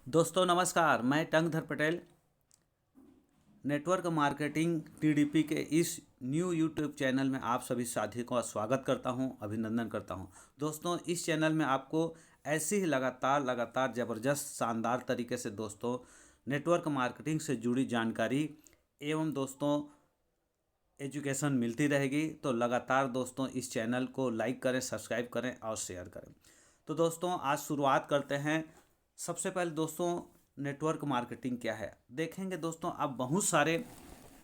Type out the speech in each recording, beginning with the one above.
दोस्तों नमस्कार, मैं Tankdhar Patel network marketing TDP के इस न्यू यूट्यूब चैनल में आप सभी साथियों का स्वागत करता हूं, अभिनंदन करता हूं। दोस्तों इस चैनल में आपको ऐसी ही लगातार ज़बरदस्त शानदार तरीके से दोस्तों नेटवर्क मार्केटिंग से जुड़ी जानकारी एवं दोस्तों एजुकेशन मिलती रहेगी। तो लगातार दोस्तों इस चैनल को लाइक करें, सब्सक्राइब करें और शेयर करें। तो दोस्तों आज शुरुआत करते हैं। सबसे पहले दोस्तों नेटवर्क मार्केटिंग क्या है देखेंगे। दोस्तों आप बहुत सारे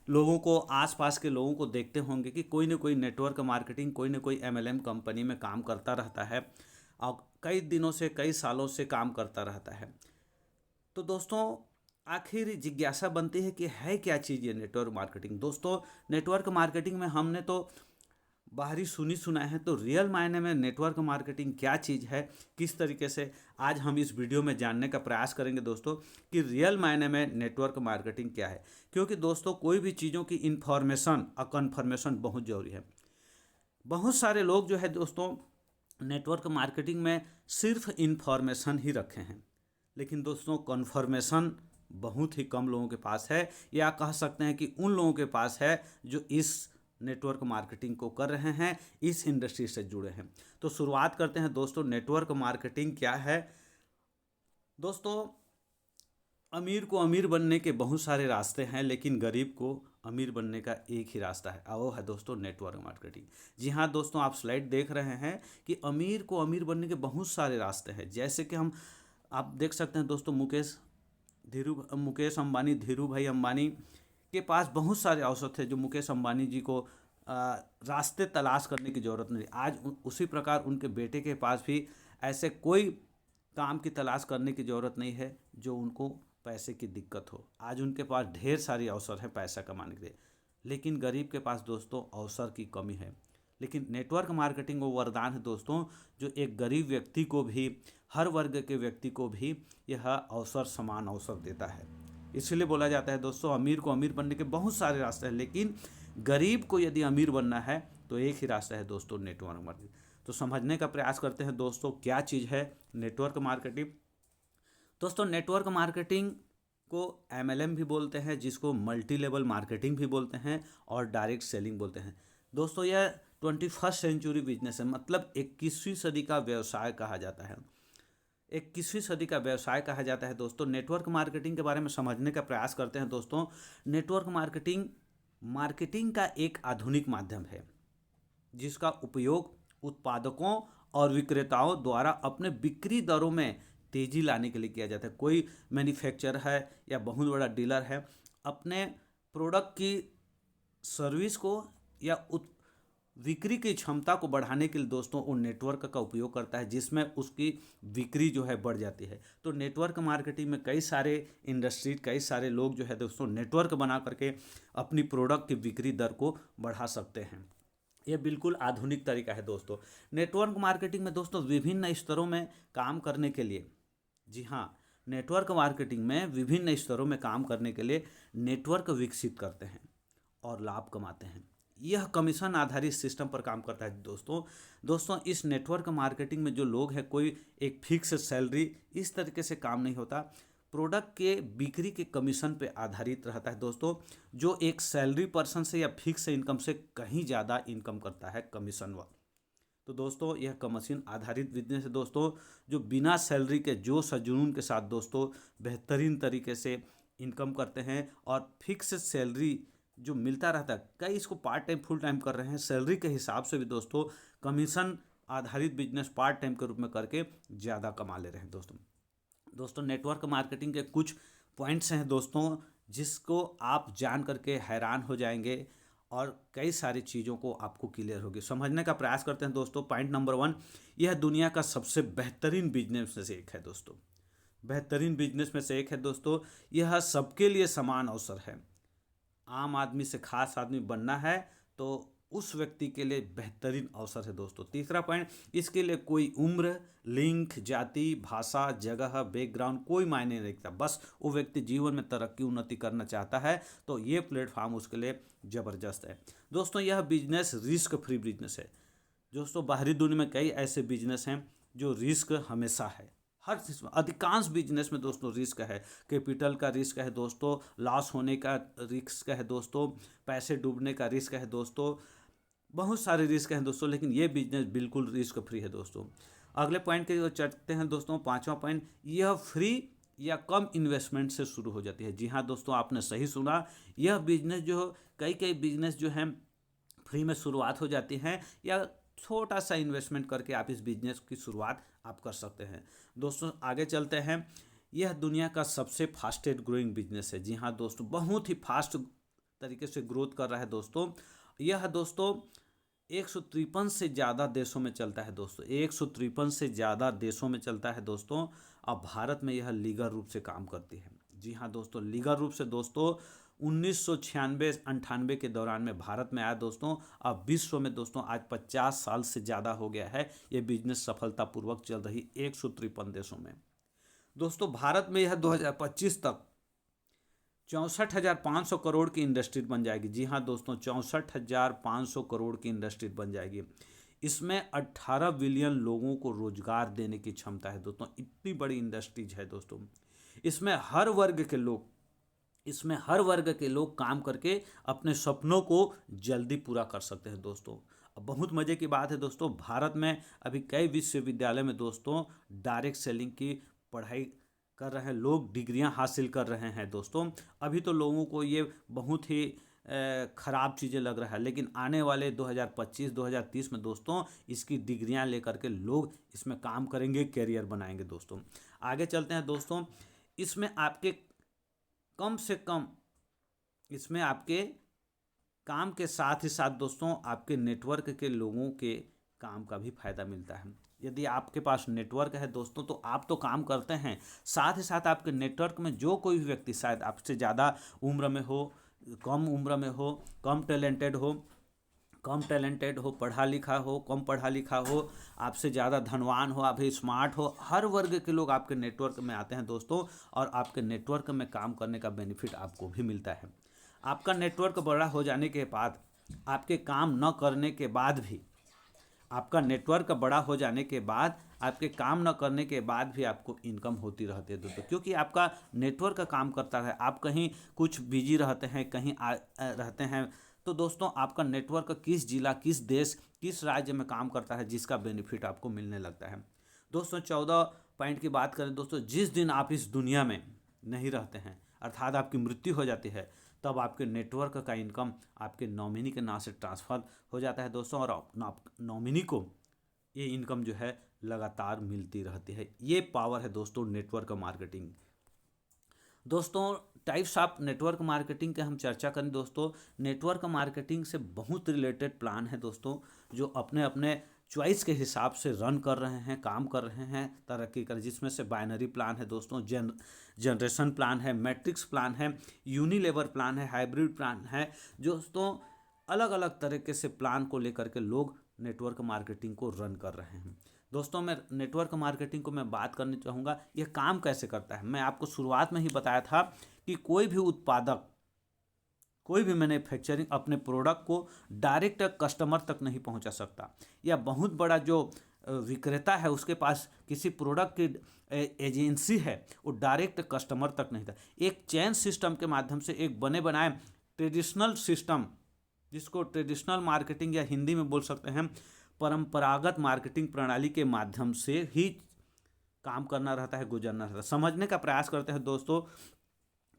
लोगों को, आसपास के लोगों को देखते होंगे कि कोई ना कोई नेटवर्क मार्केटिंग, कोई ना कोई एमएलएम कंपनी में काम करता रहता है और कई दिनों से, कई सालों से काम करता रहता है। तो दोस्तों आखिर जिज्ञासा बनती है कि है क्या चीज़ ये नेटवर्क मार्केटिंग। दोस्तों नेटवर्क मार्केटिंग में हमने तो बाहरी सुनी सुना है, तो रियल मायने में नेटवर्क मार्केटिंग क्या चीज़ है, किस तरीके से आज हम इस वीडियो में जानने का प्रयास करेंगे दोस्तों कि रियल मायने में नेटवर्क मार्केटिंग क्या है। क्योंकि दोस्तों कोई भी चीज़ों की इन्फॉर्मेशन और कन्फर्मेशन बहुत ज़रूरी है। बहुत सारे लोग जो है दोस्तों नेटवर्क मार्केटिंग में सिर्फ इन्फॉर्मेशन ही रखे हैं, लेकिन दोस्तों कन्फर्मेशन बहुत ही कम लोगों के पास है, या कह सकते हैं कि उन लोगों के पास है जो इस नेटवर्क मार्केटिंग को कर रहे हैं, इस इंडस्ट्री से जुड़े हैं। तो शुरुआत करते हैं दोस्तों, नेटवर्क मार्केटिंग क्या है। दोस्तों अमीर को अमीर बनने के बहुत सारे रास्ते हैं, लेकिन गरीब को अमीर बनने का एक ही रास्ता है, और वो है दोस्तों नेटवर्क मार्केटिंग। जी हाँ दोस्तों, आप स्लाइड देख रहे हैं कि अमीर को अमीर बनने के बहुत सारे रास्ते हैं। जैसे कि आप देख सकते हैं दोस्तों, मुकेश अंबानी, धीरू भाई अंबानी के पास बहुत सारे अवसर थे जो मुकेश अंबानी जी को रास्ते तलाश करने की ज़रूरत नहीं। आज उसी प्रकार उनके बेटे के पास भी ऐसे कोई काम की तलाश करने की ज़रूरत नहीं है जो उनको पैसे की दिक्कत हो। आज उनके पास ढेर सारी अवसर है पैसा कमाने के लिए, लेकिन गरीब के पास दोस्तों अवसर की कमी है। लेकिन नेटवर्क मार्केटिंग वो वरदान है दोस्तों, जो एक गरीब व्यक्ति को भी, हर वर्ग के व्यक्ति को भी यह अवसर, समान अवसर देता है। इसलिए बोला जाता है दोस्तों, अमीर को अमीर बनने के बहुत सारे रास्ते हैं, लेकिन गरीब को यदि अमीर बनना है तो एक ही रास्ता है दोस्तों, नेटवर्क मार्केटिंग। तो समझने का प्रयास करते हैं दोस्तों क्या चीज़ है नेटवर्क मार्केटिंग। दोस्तों नेटवर्क मार्केटिंग को एमएलएम भी बोलते हैं, जिसको मल्टी लेवल मार्केटिंग भी बोलते हैं, और डायरेक्ट सेलिंग बोलते हैं। दोस्तों यह 21st सेंचुरी बिजनेस है, मतलब 21वीं सदी का व्यवसाय कहा जाता है। 21वीं सदी का व्यवसाय कहा जाता है दोस्तों। नेटवर्क मार्केटिंग के बारे में समझने का प्रयास करते हैं दोस्तों। नेटवर्क मार्केटिंग मार्केटिंग का एक आधुनिक माध्यम है, जिसका उपयोग उत्पादकों और विक्रेताओं द्वारा अपने बिक्री दरों में तेजी लाने के लिए किया जाता है। कोई मैन्युफैक्चरर है या बहुत बड़ा डीलर है, अपने प्रोडक्ट की सर्विस को या बिक्री की क्षमता को बढ़ाने के लिए दोस्तों उन नेटवर्क का उपयोग करता है, जिसमें उसकी बिक्री जो है बढ़ जाती है। तो नेटवर्क मार्केटिंग में कई सारे इंडस्ट्री, कई सारे लोग जो है दोस्तों नेटवर्क बना करके अपनी प्रोडक्ट की बिक्री दर को बढ़ा सकते हैं। यह बिल्कुल आधुनिक तरीका है दोस्तों। नेटवर्क मार्केटिंग में दोस्तों विभिन्न स्तरों में काम करने के लिए, जी हाँ, नेटवर्क मार्केटिंग में विभिन्न स्तरों में काम करने के लिए नेटवर्क विकसित करते हैं और लाभ कमाते हैं। यह कमीशन आधारित सिस्टम पर काम करता है दोस्तों इस नेटवर्क मार्केटिंग में जो लोग हैं, कोई एक फिक्स सैलरी इस तरीके से काम नहीं होता। प्रोडक्ट के बिक्री के कमीशन पे आधारित रहता है दोस्तों, जो एक सैलरी पर्सन से या फिक्स इनकम से कहीं ज़्यादा इनकम करता है कमीशन वाला। तो दोस्तों यह कमीशन आधारित बिजनेस है दोस्तों, जो बिना सैलरी के जोश और जुनून के साथ दोस्तों बेहतरीन तरीके से इनकम करते हैं, और फिक्स सैलरी जो मिलता रहता है, कई इसको पार्ट टाइम फुल टाइम कर रहे हैं, सैलरी के हिसाब से भी दोस्तों कमीशन आधारित बिजनेस पार्ट टाइम के रूप में करके ज़्यादा कमा ले रहे हैं दोस्तों नेटवर्क मार्केटिंग के कुछ पॉइंट्स हैं दोस्तों, जिसको आप जान करके हैरान हो जाएंगे और कई सारी चीज़ों को आपको क्लियर होगी। समझने का प्रयास करते हैं दोस्तों। पॉइंट नंबर 1, यह दुनिया का सबसे बेहतरीन बिजनेस में से एक है दोस्तों। बेहतरीन बिजनेस में से एक है दोस्तों, यह सबके लिए समान अवसर है। आम आदमी से खास आदमी बनना है तो उस व्यक्ति के लिए बेहतरीन अवसर है दोस्तों। तीसरा पॉइंट, इसके लिए कोई उम्र, लिंग, जाति, भाषा, जगह, बैकग्राउंड कोई मायने नहीं रखता। बस वो व्यक्ति जीवन में तरक्की, उन्नति करना चाहता है तो ये प्लेटफॉर्म उसके लिए ज़बरदस्त है दोस्तों। यह बिजनेस रिस्क फ्री बिजनेस है दोस्तों। बाहरी दुनिया में कई ऐसे बिजनेस हैं जो रिस्क हमेशा है, हर चीज़ में, अधिकांश बिजनेस में दोस्तों रिस्क है। कैपिटल का रिस्क है दोस्तों, लॉस होने का रिस्क है दोस्तों, पैसे डूबने का रिस्क है दोस्तों, बहुत सारे रिस्क हैं दोस्तों, लेकिन ये बिजनेस बिल्कुल रिस्क फ्री है दोस्तों। अगले पॉइंट के जो चलते हैं दोस्तों, पांचवा पॉइंट, यह फ्री या कम इन्वेस्टमेंट से शुरू हो जाती है। जी हाँ दोस्तों, आपने सही सुना, यह बिजनेस जो, कई कई बिजनेस जो हैं फ्री में शुरुआत हो जाती हैं, या छोटा सा इन्वेस्टमेंट करके आप इस बिजनेस की शुरुआत आप कर सकते हैं। दोस्तों आगे चलते हैं, यह दुनिया का सबसे फास्टेस्ट ग्रोइंग बिजनेस है। जी हाँ दोस्तों, बहुत ही फास्ट तरीके से ग्रोथ कर रहा है दोस्तों। यह दोस्तों 153 से ज़्यादा देशों में चलता है दोस्तों, 153 से ज़्यादा देशों में चलता है दोस्तों। अब भारत में यह लीगल रूप से काम करती है। जी हाँ दोस्तों, लीगल रूप से दोस्तों 1996-98 के दौरान में भारत में आया दोस्तों। अब विश्व में दोस्तों आज 50 साल से ज़्यादा हो गया है ये बिजनेस सफलतापूर्वक चल रही 153 देशों में। दोस्तों भारत में यह 2025 तक 64,500 करोड़ की इंडस्ट्री बन जाएगी। जी हाँ दोस्तों, 64,500 करोड़ की इंडस्ट्री बन जाएगी। इसमें 18 बिलियन लोगों को रोजगार देने की क्षमता है दोस्तों, इतनी बड़ी इंडस्ट्रीज है दोस्तों। इसमें हर वर्ग के लोग, इसमें हर वर्ग के लोग काम करके अपने सपनों को जल्दी पूरा कर सकते हैं दोस्तों। अब बहुत मज़े की बात है दोस्तों, भारत में अभी कई विश्वविद्यालय में दोस्तों डायरेक्ट सेलिंग की पढ़ाई कर रहे हैं लोग, डिग्रियां हासिल कर रहे हैं दोस्तों। अभी तो लोगों को ये बहुत ही ख़राब चीज़ें लग रहा है, लेकिन आने वाले 2025-2030 में दोस्तों इसकी डिग्रियां लेकर के लोग इसमें काम करेंगे, कैरियर बनाएंगे दोस्तों। आगे चलते हैं दोस्तों, इसमें आपके कम से कम, इसमें आपके काम के साथ ही साथ दोस्तों आपके नेटवर्क के लोगों के काम का भी फायदा मिलता है। यदि आपके पास नेटवर्क है दोस्तों तो आप तो काम करते हैं, साथ ही साथ आपके नेटवर्क में जो कोई भी व्यक्ति शायद आपसे ज़्यादा उम्र में हो, कम उम्र में हो, कम टैलेंटेड हो, पढ़ा लिखा हो, कम पढ़ा लिखा हो, आपसे ज़्यादा धनवान हो, आप स्मार्ट हो, हर वर्ग के लोग आपके नेटवर्क में आते हैं दोस्तों, और आपके नेटवर्क में काम करने का बेनिफिट आपको भी मिलता है। आपका नेटवर्क बड़ा हो जाने के बाद, आपके काम न करने के बाद भी, आपका नेटवर्क बड़ा हो जाने के बाद, आपके काम न करने के बाद भी आपको इनकम होती रहती है दोस्तों, क्योंकि आपका नेटवर्क का काम करता है। आप कहीं कुछ बिजी रहते हैं, कहीं रहते हैं, तो दोस्तों आपका नेटवर्क किस जिला, किस देश, किस राज्य में काम करता है, जिसका बेनिफिट आपको मिलने लगता है दोस्तों। 14 पॉइंट की बात करें दोस्तों, जिस दिन आप इस दुनिया में नहीं रहते हैं, अर्थात आपकी मृत्यु हो जाती है, तब आपके नेटवर्क का इनकम आपके नॉमिनी के नाम से ट्रांसफ़र हो जाता है दोस्तों, और नॉमिनी को ये इनकम जो है लगातार मिलती रहती है। ये पावर है दोस्तों नेटवर्क मार्केटिंग। दोस्तों टाइप्स ऑफ नेटवर्क मार्केटिंग के हम चर्चा करें दोस्तों, नेटवर्क मार्केटिंग से बहुत रिलेटेड प्लान है दोस्तों, जो अपने अपने चॉइस के हिसाब से रन कर रहे हैं, काम कर रहे हैं, तरक्की कर, जिसमें से बाइनरी प्लान है दोस्तों, जनरेशन प्लान है, मैट्रिक्स प्लान है, यूनिलेवर प्लान है, हाइब्रिड प्लान है दोस्तों। अलग अलग तरीके से प्लान को लेकर के लोग नेटवर्क मार्केटिंग को रन कर रहे हैं दोस्तों। मैं नेटवर्क मार्केटिंग को मैं बात करनी चाहूँगा, यह काम कैसे करता है। मैं आपको शुरुआत में ही बताया था कि कोई भी उत्पादक, कोई भी मैन्युफैक्चरिंग अपने प्रोडक्ट को डायरेक्ट कस्टमर तक नहीं पहुंचा सकता, या बहुत बड़ा जो विक्रेता है उसके पास किसी प्रोडक्ट की एजेंसी है, वो डायरेक्ट कस्टमर तक नहीं था। एक चेन सिस्टम के माध्यम से, एक बने बनाए ट्रेडिशनल सिस्टम, जिसको ट्रेडिशनल मार्केटिंग या हिंदी में बोल सकते हैं परंपरागत मार्केटिंग प्रणाली के माध्यम से ही काम करना रहता है, गुजरना रहता है। समझने का प्रयास करते हैं दोस्तों,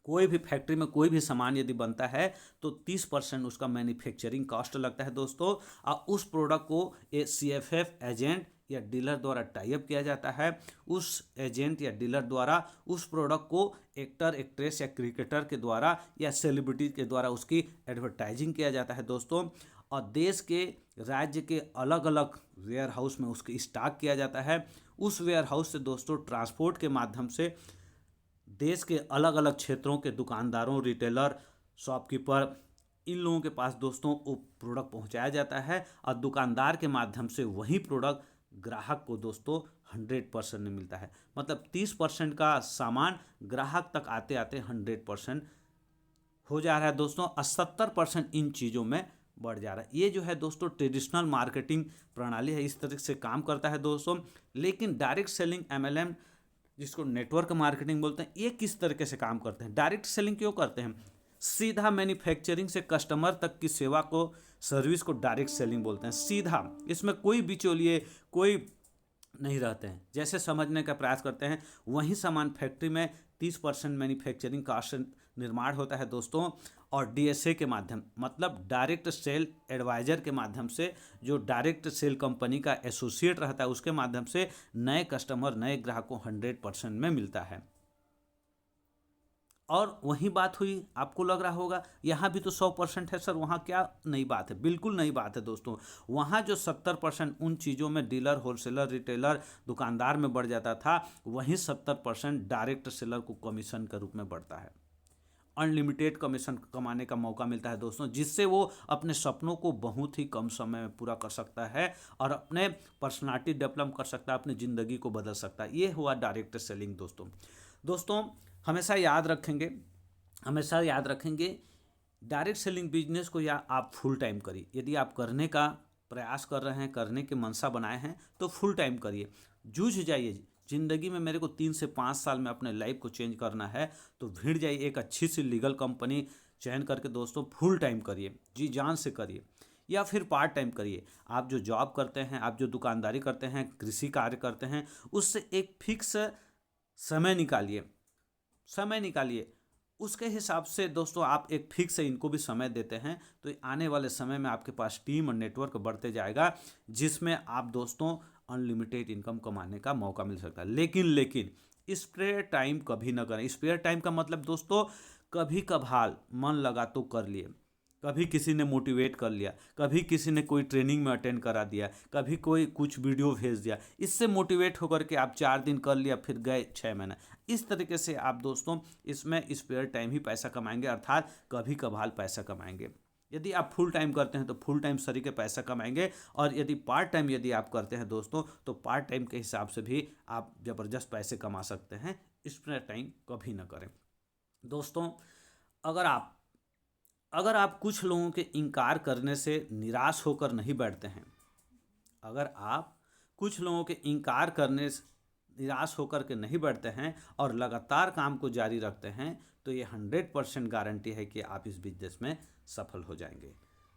कोई भी फैक्ट्री में कोई भी सामान यदि बनता है तो 30% उसका मैन्युफैक्चरिंग कॉस्ट लगता है दोस्तों, और उस प्रोडक्ट को CFF एजेंट या डीलर द्वारा टाई अप किया जाता है। उस एजेंट या डीलर द्वारा उस प्रोडक्ट को एक्टर, एक्ट्रेस या क्रिकेटर के द्वारा या सेलिब्रिटी के द्वारा उसकी एडवर्टाइजिंग किया जाता है दोस्तों, और देश के, राज्य के अलग अलग वेयर हाउस में उसकी स्टॉक किया जाता है। उस वेयर हाउस से दोस्तों ट्रांसपोर्ट के माध्यम से देश के अलग अलग क्षेत्रों के दुकानदारों, रिटेलर, शॉपकीपर, इन लोगों के पास दोस्तों वो प्रोडक्ट पहुंचाया जाता है, और दुकानदार के माध्यम से वही प्रोडक्ट ग्राहक को दोस्तों 100% में मिलता है। मतलब 30% का सामान ग्राहक तक आते आते 100% हो जा रहा है दोस्तों, और 70% इन चीज़ों में बढ़ जा रहा है। ये जो है दोस्तों ट्रेडिशनल मार्केटिंग प्रणाली है, इस तरह से काम करता है दोस्तों। लेकिन डायरेक्ट सेलिंग MLM जिसको नेटवर्क मार्केटिंग बोलते हैं, ये किस तरीके से काम करते हैं। डायरेक्ट सेलिंग क्यों करते हैं? सीधा मैन्युफैक्चरिंग से कस्टमर तक की सेवा को, सर्विस को डायरेक्ट सेलिंग बोलते हैं। सीधा, इसमें कोई बिचौलिए, कोई नहीं रहते हैं। जैसे समझने का प्रयास करते हैं, वही सामान फैक्ट्री में 30% मैन्युफैक्चरिंग कास्ट निर्माण होता है दोस्तों, और डीएसए के माध्यम, मतलब डायरेक्ट सेल एडवाइजर के माध्यम से, जो डायरेक्ट सेल कंपनी का एसोसिएट रहता है, उसके माध्यम से नए कस्टमर, नए ग्राहकों 100% में मिलता है। और वही बात हुई, आपको लग रहा होगा यहाँ भी तो 100% है सर, वहाँ क्या नई बात है? बिल्कुल नई बात है दोस्तों। वहाँ जो 70% उन चीज़ों में डीलर, होलसेलर, रिटेलर, दुकानदार में बढ़ जाता था, वहीं 70% डायरेक्ट सेलर को कमीशन के रूप में बढ़ता है। अनलिमिटेड कमीशन कमाने का मौका मिलता है दोस्तों, जिससे वो अपने सपनों को बहुत ही कम समय में पूरा कर सकता है और अपने पर्सनालिटी डेवलप कर सकता है, अपनी ज़िंदगी को बदल सकता है। ये हुआ डायरेक्ट सेलिंग दोस्तों। दोस्तों हमेशा याद रखेंगे, हमेशा याद रखेंगे, डायरेक्ट सेलिंग बिजनेस को या आप फुल टाइम करिए। यदि आप करने का प्रयास कर रहे हैं, करने के मनसा बनाए हैं, तो फुल टाइम करिए, जूझ जाइए। ज़िंदगी में मेरे को 3 से 5 साल में अपने लाइफ को चेंज करना है, तो भिड़ जाइए, एक अच्छी सी लीगल कंपनी चयन करके दोस्तों फुल टाइम करिए, जी जान से करिए, या फिर पार्ट टाइम करिए। आप जो जॉब करते हैं, आप जो दुकानदारी करते हैं, कृषि कार्य करते हैं, उससे एक फिक्स समय निकालिए, समय निकालिए। उसके हिसाब से दोस्तों आप एक फिक्स इनको भी समय देते हैं, तो आने वाले समय में आपके पास टीम और नेटवर्क बढ़ते जाएगा, जिसमें आप दोस्तों अनलिमिटेड इनकम कमाने का मौका मिल सकता है। लेकिन स्पेयर टाइम कभी ना करें। स्पेयर टाइम का मतलब दोस्तों, कभी कभार मन लगा तो कर लिए, कभी किसी ने मोटिवेट कर लिया, कभी किसी ने कोई ट्रेनिंग में अटेंड करा दिया, कभी कोई कुछ वीडियो भेज दिया, इससे मोटिवेट होकर के आप 4 दिन कर लिया, फिर गए 6 महीना। इस तरीके से आप दोस्तों इसमें स्पेयर टाइम ही पैसा कमाएंगे, अर्थात कभी कभार पैसा कमाएंगे। यदि आप फुल टाइम करते हैं तो फुल टाइम तरीके पैसा कमाएंगे, और यदि पार्ट टाइम यदि आप करते हैं दोस्तों, तो पार्ट टाइम के हिसाब से भी आप ज़बरदस्त पैसे कमा सकते हैं। स्पेयर टाइम कभी ना करें दोस्तों। अगर आप अगर आप कुछ लोगों के इनकार करने से निराश होकर नहीं बैठते हैं, अगर आप कुछ लोगों के इनकार करने से निराश होकर के नहीं बैठते हैं और लगातार काम को जारी रखते हैं, तो ये 100% गारंटी है कि आप इस बिजनेस में सफल हो जाएंगे।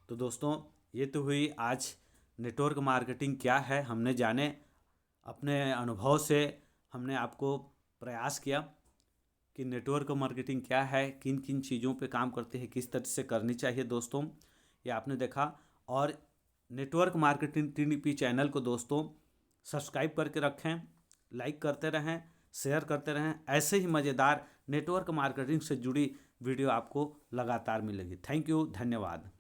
तो दोस्तों ये तो हुई आज नेटवर्क मार्केटिंग क्या है, हमने जाने, अपने अनुभव से हमने आपको प्रयास किया कि नेटवर्क मार्केटिंग क्या है, किन किन चीज़ों पे काम करते हैं, किस तरह से करनी चाहिए दोस्तों, ये आपने देखा। और नेटवर्क मार्केटिंग टीडीपी चैनल को दोस्तों सब्सक्राइब करके रखें, लाइक करते रहें, शेयर करते रहें। ऐसे ही मज़ेदार नेटवर्क मार्केटिंग से जुड़ी वीडियो आपको लगातार मिलेगी। थैंक यू, धन्यवाद।